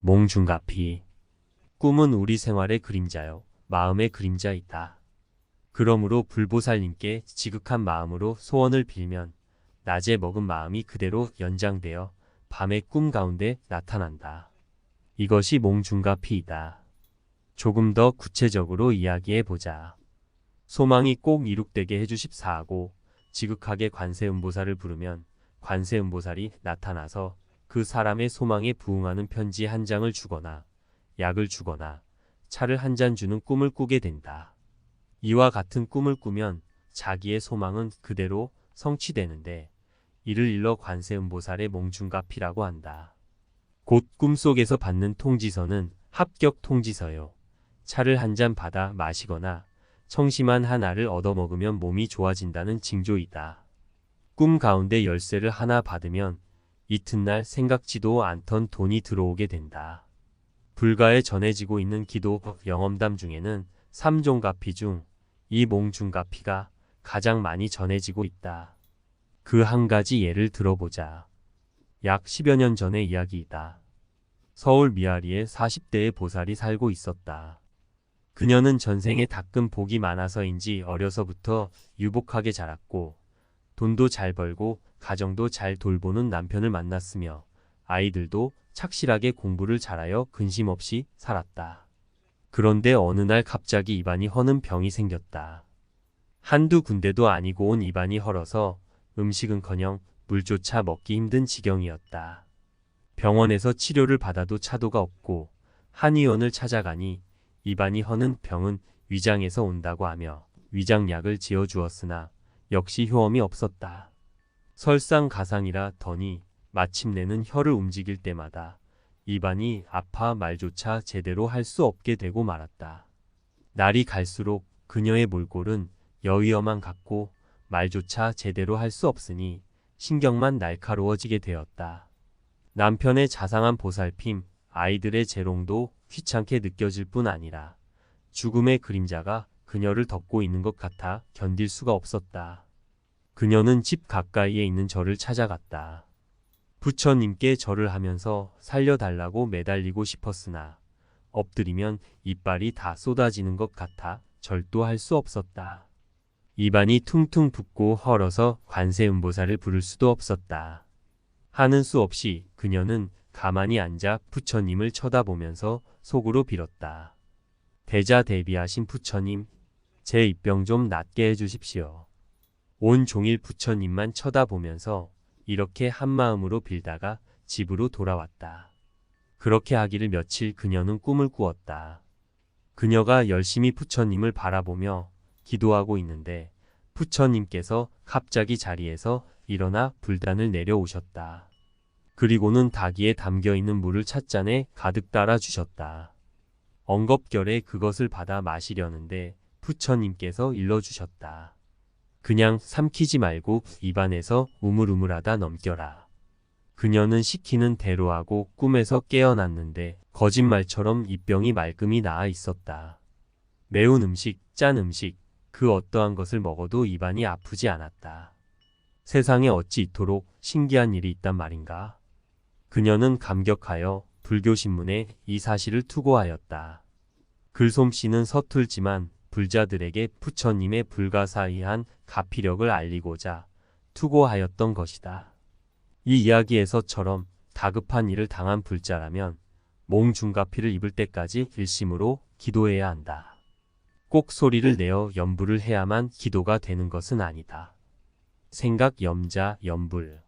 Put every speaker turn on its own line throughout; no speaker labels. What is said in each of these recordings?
몽중가피. 꿈은 우리 생활의 그림자요, 마음의 그림자이다. 그러므로 불보살님께 지극한 마음으로 소원을 빌면 낮에 먹은 마음이 그대로 연장되어 밤의 꿈 가운데 나타난다. 이것이 몽중가피이다. 조금 더 구체적으로 이야기해보자. 소망이 꼭 이룩되게 해주십사하고 지극하게 관세음보살을 부르면 관세음보살이 나타나서 그 사람의 소망에 부응하는 편지 한 장을 주거나 약을 주거나 차를 한 잔 주는 꿈을 꾸게 된다. 이와 같은 꿈을 꾸면 자기의 소망은 그대로 성취되는데 이를 일러 관세음보살의 몽중가피라고 한다. 곧 꿈속에서 받는 통지서는 합격 통지서요. 차를 한 잔 받아 마시거나 청심환 하나를 얻어먹으면 몸이 좋아진다는 징조이다. 꿈 가운데 열쇠를 하나 받으면 이튿날 생각지도 않던 돈이 들어오게 된다. 불가에 전해지고 있는 기도 영험담 중에는 3종가피 중 이 몽중가피가 가장 많이 전해지고 있다. 그 한 가지 예를 들어보자. 약 10여 년 전의 이야기이다. 서울 미아리에 40대의 보살이 살고 있었다. 그녀는 전생에 닦은 복이 많아서인지 어려서부터 유복하게 자랐고 돈도 잘 벌고 가정도 잘 돌보는 남편을 만났으며 아이들도 착실하게 공부를 잘하여 근심 없이 살았다. 그런데 어느 날 갑자기 입안이 허는 병이 생겼다. 한두 군데도 아니고 온 입안이 헐어서 음식은커녕 물조차 먹기 힘든 지경이었다. 병원에서 치료를 받아도 차도가 없고 한의원을 찾아가니 입안이 허는 병은 위장에서 온다고 하며 위장약을 지어주었으나 역시 효험이 없었다. 설상가상이라 더니 마침내는 혀를 움직일 때마다 입안이 아파 말조차 제대로 할 수 없게 되고 말았다. 날이 갈수록 그녀의 몰골은 여위어만 같고 말조차 제대로 할 수 없으니 신경만 날카로워지게 되었다. 남편의 자상한 보살핌, 아이들의 재롱도 귀찮게 느껴질 뿐 아니라 죽음의 그림자가 그녀를 덮고 있는 것 같아 견딜 수가 없었다. 그녀는 집 가까이에 있는 절을 찾아갔다. 부처님께 절을 하면서 살려달라고 매달리고 싶었으나 엎드리면 이빨이 다 쏟아지는 것 같아 절도 할 수 없었다. 입안이 퉁퉁 붓고 헐어서 관세음보살을 부를 수도 없었다. 하는 수 없이 그녀는 가만히 앉아 부처님을 쳐다보면서 속으로 빌었다. 대자대비하신 부처님, 제 입병 좀 낫게 해주십시오. 온종일 부처님만 쳐다보면서 이렇게 한마음으로 빌다가 집으로 돌아왔다. 그렇게 하기를 며칠 그녀는 꿈을 꾸었다. 그녀가 열심히 부처님을 바라보며 기도하고 있는데 부처님께서 갑자기 자리에서 일어나 불단을 내려오셨다. 그리고는 닭이에 담겨있는 물을 찻잔에 가득 따라 주셨다. 엉겁결에 그것을 받아 마시려는데 부처님께서 일러주셨다. 그냥 삼키지 말고 입안에서 우물우물하다 넘겨라. 그녀는 시키는 대로 하고 꿈에서 깨어났는데 거짓말처럼 입병이 말끔히 나아 있었다. 매운 음식, 짠 음식, 그 어떠한 것을 먹어도 입안이 아프지 않았다. 세상에 어찌 이토록 신기한 일이 있단 말인가? 그녀는 감격하여 불교신문에 이 사실을 투고하였다. 글솜씨는 서툴지만 불자들에게 부처님의 불가사의한 가피력을 알리고자 투고하였던 것이다. 이 이야기에서처럼 다급한 일을 당한 불자라면 몽중가피를 입을 때까지 일심으로 기도해야 한다. 꼭 소리를 내어 염불을 해야만 기도가 되는 것은 아니다. 생각 염자 염불.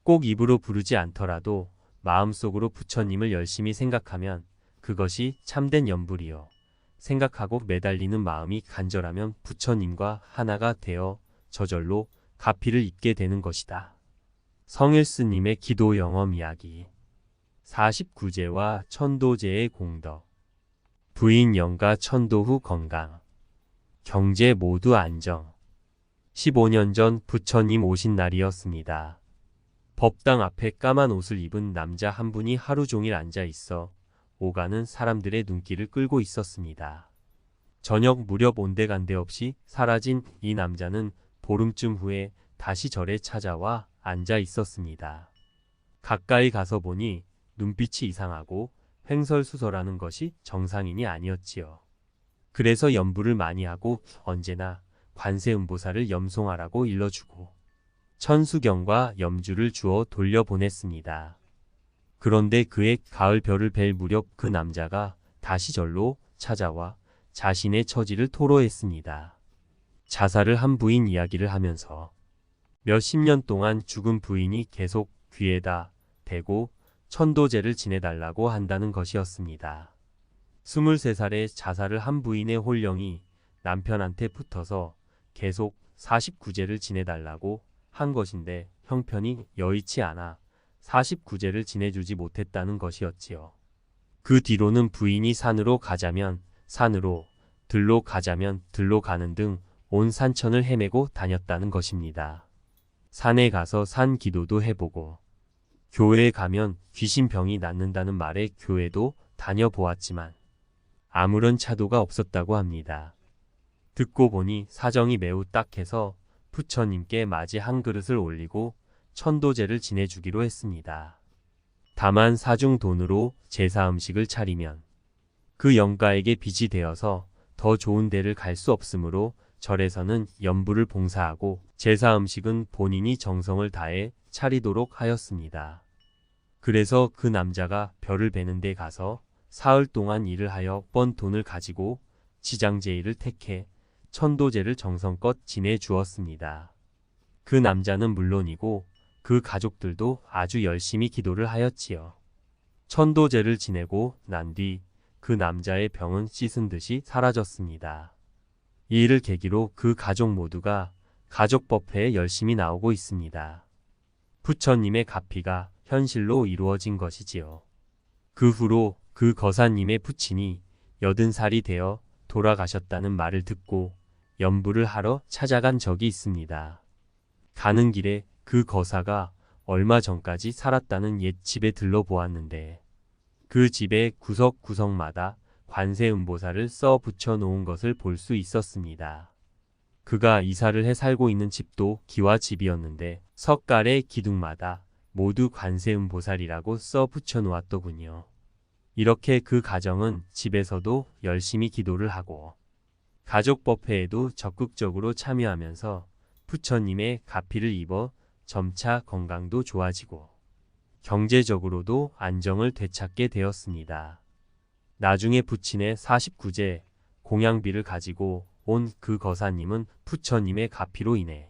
꼭 입으로 부르지 않더라도 마음속으로 부처님을 열심히 생각하면 그것이 참된 염불이요. 생각하고 매달리는 마음이 간절하면 부처님과 하나가 되어 저절로 가피를 입게 되는 것이다. 성일스님의 기도 영험 이야기. 49제와 천도제의 공덕. 부인 영가 천도 후 건강. 경제 모두 안정. 15년 전 부처님 오신 날이었습니다. 법당 앞에 까만 옷을 입은 남자 한 분이 하루 종일 앉아 있어 오가는 사람들의 눈길을 끌고 있었습니다. 저녁 무렵 온데간데 없이 사라진 이 남자는 보름쯤 후에 다시 절에 찾아와 앉아 있었습니다. 가까이 가서 보니 눈빛이 이상하고 횡설수설하는 것이 정상인이 아니었지요. 그래서 염불을 많이 하고 언제나 관세음보살을 염송하라고 일러주고 천수경과 염주를 주어 돌려보냈습니다. 그런데 그의 가을 별을 뵐 무렵 그 남자가 다시 절로 찾아와 자신의 처지를 토로했습니다. 자살을 한 부인 이야기를 하면서 몇십 년 동안 죽은 부인이 계속 귀에다 대고 천도제를 지내달라고 한다는 것이었습니다. 23살에 자살을 한 부인의 홀령이 남편한테 붙어서 계속 49제를 지내달라고 한 것인데 형편이 여의치 않아 49제를 지내주지 못했다는 것이었지요. 그 뒤로는 부인이 산으로 가자면 산으로, 들로 가자면 들로 가는 등 온 산천을 헤매고 다녔다는 것입니다. 산에 가서 산 기도도 해보고 교회에 가면 귀신병이 낫는다는 말에 교회도 다녀보았지만 아무런 차도가 없었다고 합니다. 듣고 보니 사정이 매우 딱해서 부처님께 맞이 한 그릇을 올리고 천도제를 지내주기로 했습니다. 다만 사중 돈으로 제사 음식을 차리면 그 영가에게 빚이 되어서 더 좋은 데를 갈 수 없으므로 절에서는 염불을 봉사하고 제사 음식은 본인이 정성을 다해 차리도록 하였습니다. 그래서 그 남자가 별을 베는 데 가서 사흘 동안 일을 하여 번 돈을 가지고 지장제의를 택해 천도제를 정성껏 지내주었습니다. 그 남자는 물론이고 그 가족들도 아주 열심히 기도를 하였지요. 천도제를 지내고 난 뒤 그 남자의 병은 씻은 듯이 사라졌습니다. 이 일을 계기로 그 가족 모두가 가족법회에 열심히 나오고 있습니다. 부처님의 가피가 현실로 이루어진 것이지요. 그 후로 그 거사님의 부친이 80살이 되어 돌아가셨다는 말을 듣고 염불을 하러 찾아간 적이 있습니다. 가는 길에 그 거사가 얼마 전까지 살았다는 옛 집에 들러보았는데 그 집의 구석구석마다 관세음보살을 써 붙여 놓은 것을 볼 수 있었습니다. 그가 이사를 해 살고 있는 집도 기와집이었는데 석갈의 기둥마다 모두 관세음보살이라고 써 붙여 놓았더군요. 이렇게 그 가정은 집에서도 열심히 기도를 하고 가족법회에도 적극적으로 참여하면서 부처님의 가피를 입어 점차 건강도 좋아지고 경제적으로도 안정을 되찾게 되었습니다. 나중에 부친의 49제 공양비를 가지고 온 그 거사님은 부처님의 가피로 인해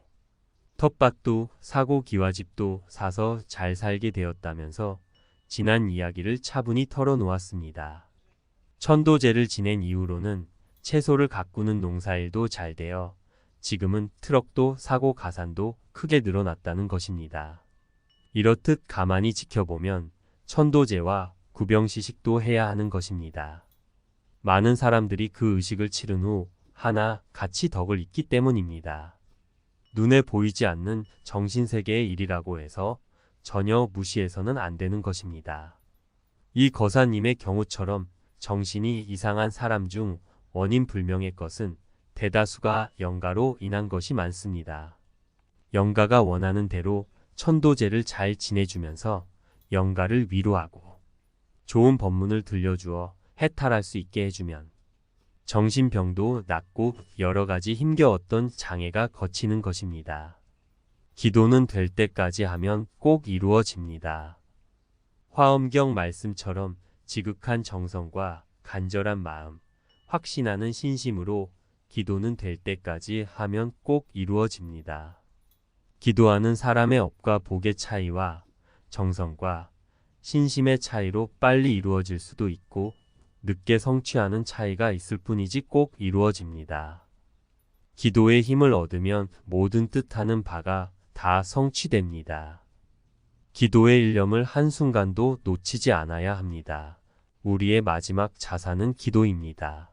텃밭도 사고 기와집도 사서 잘 살게 되었다면서 지난 이야기를 차분히 털어놓았습니다. 천도제를 지낸 이후로는 채소를 가꾸는 농사일도 잘 되어 지금은 트럭도 사고 가산도 크게 늘어났다는 것입니다. 이렇듯 가만히 지켜보면 천도제와 구병시식도 해야 하는 것입니다. 많은 사람들이 그 의식을 치른 후 하나 같이 덕을 잇기 때문입니다. 눈에 보이지 않는 정신세계의 일이라고 해서 전혀 무시해서는 안 되는 것입니다. 이 거사님의 경우처럼 정신이 이상한 사람 중 원인 불명의 것은 대다수가 영가로 인한 것이 많습니다. 영가가 원하는 대로 천도제를 잘 지내주면서 영가를 위로하고 좋은 법문을 들려주어 해탈할 수 있게 해주면 정신병도 낫고 여러 가지 힘겨웠던 장애가 거치는 것입니다. 기도는 될 때까지 하면 꼭 이루어집니다. 화엄경 말씀처럼 지극한 정성과 간절한 마음, 확신하는 신심으로 기도는 될 때까지 하면 꼭 이루어집니다. 기도하는 사람의 업과 복의 차이와 정성과 신심의 차이로 빨리 이루어질 수도 있고 늦게 성취하는 차이가 있을 뿐이지 꼭 이루어집니다. 기도의 힘을 얻으면 모든 뜻하는 바가 다 성취됩니다. 기도의 일념을 한순간도 놓치지 않아야 합니다. 우리의 마지막 자산은 기도입니다.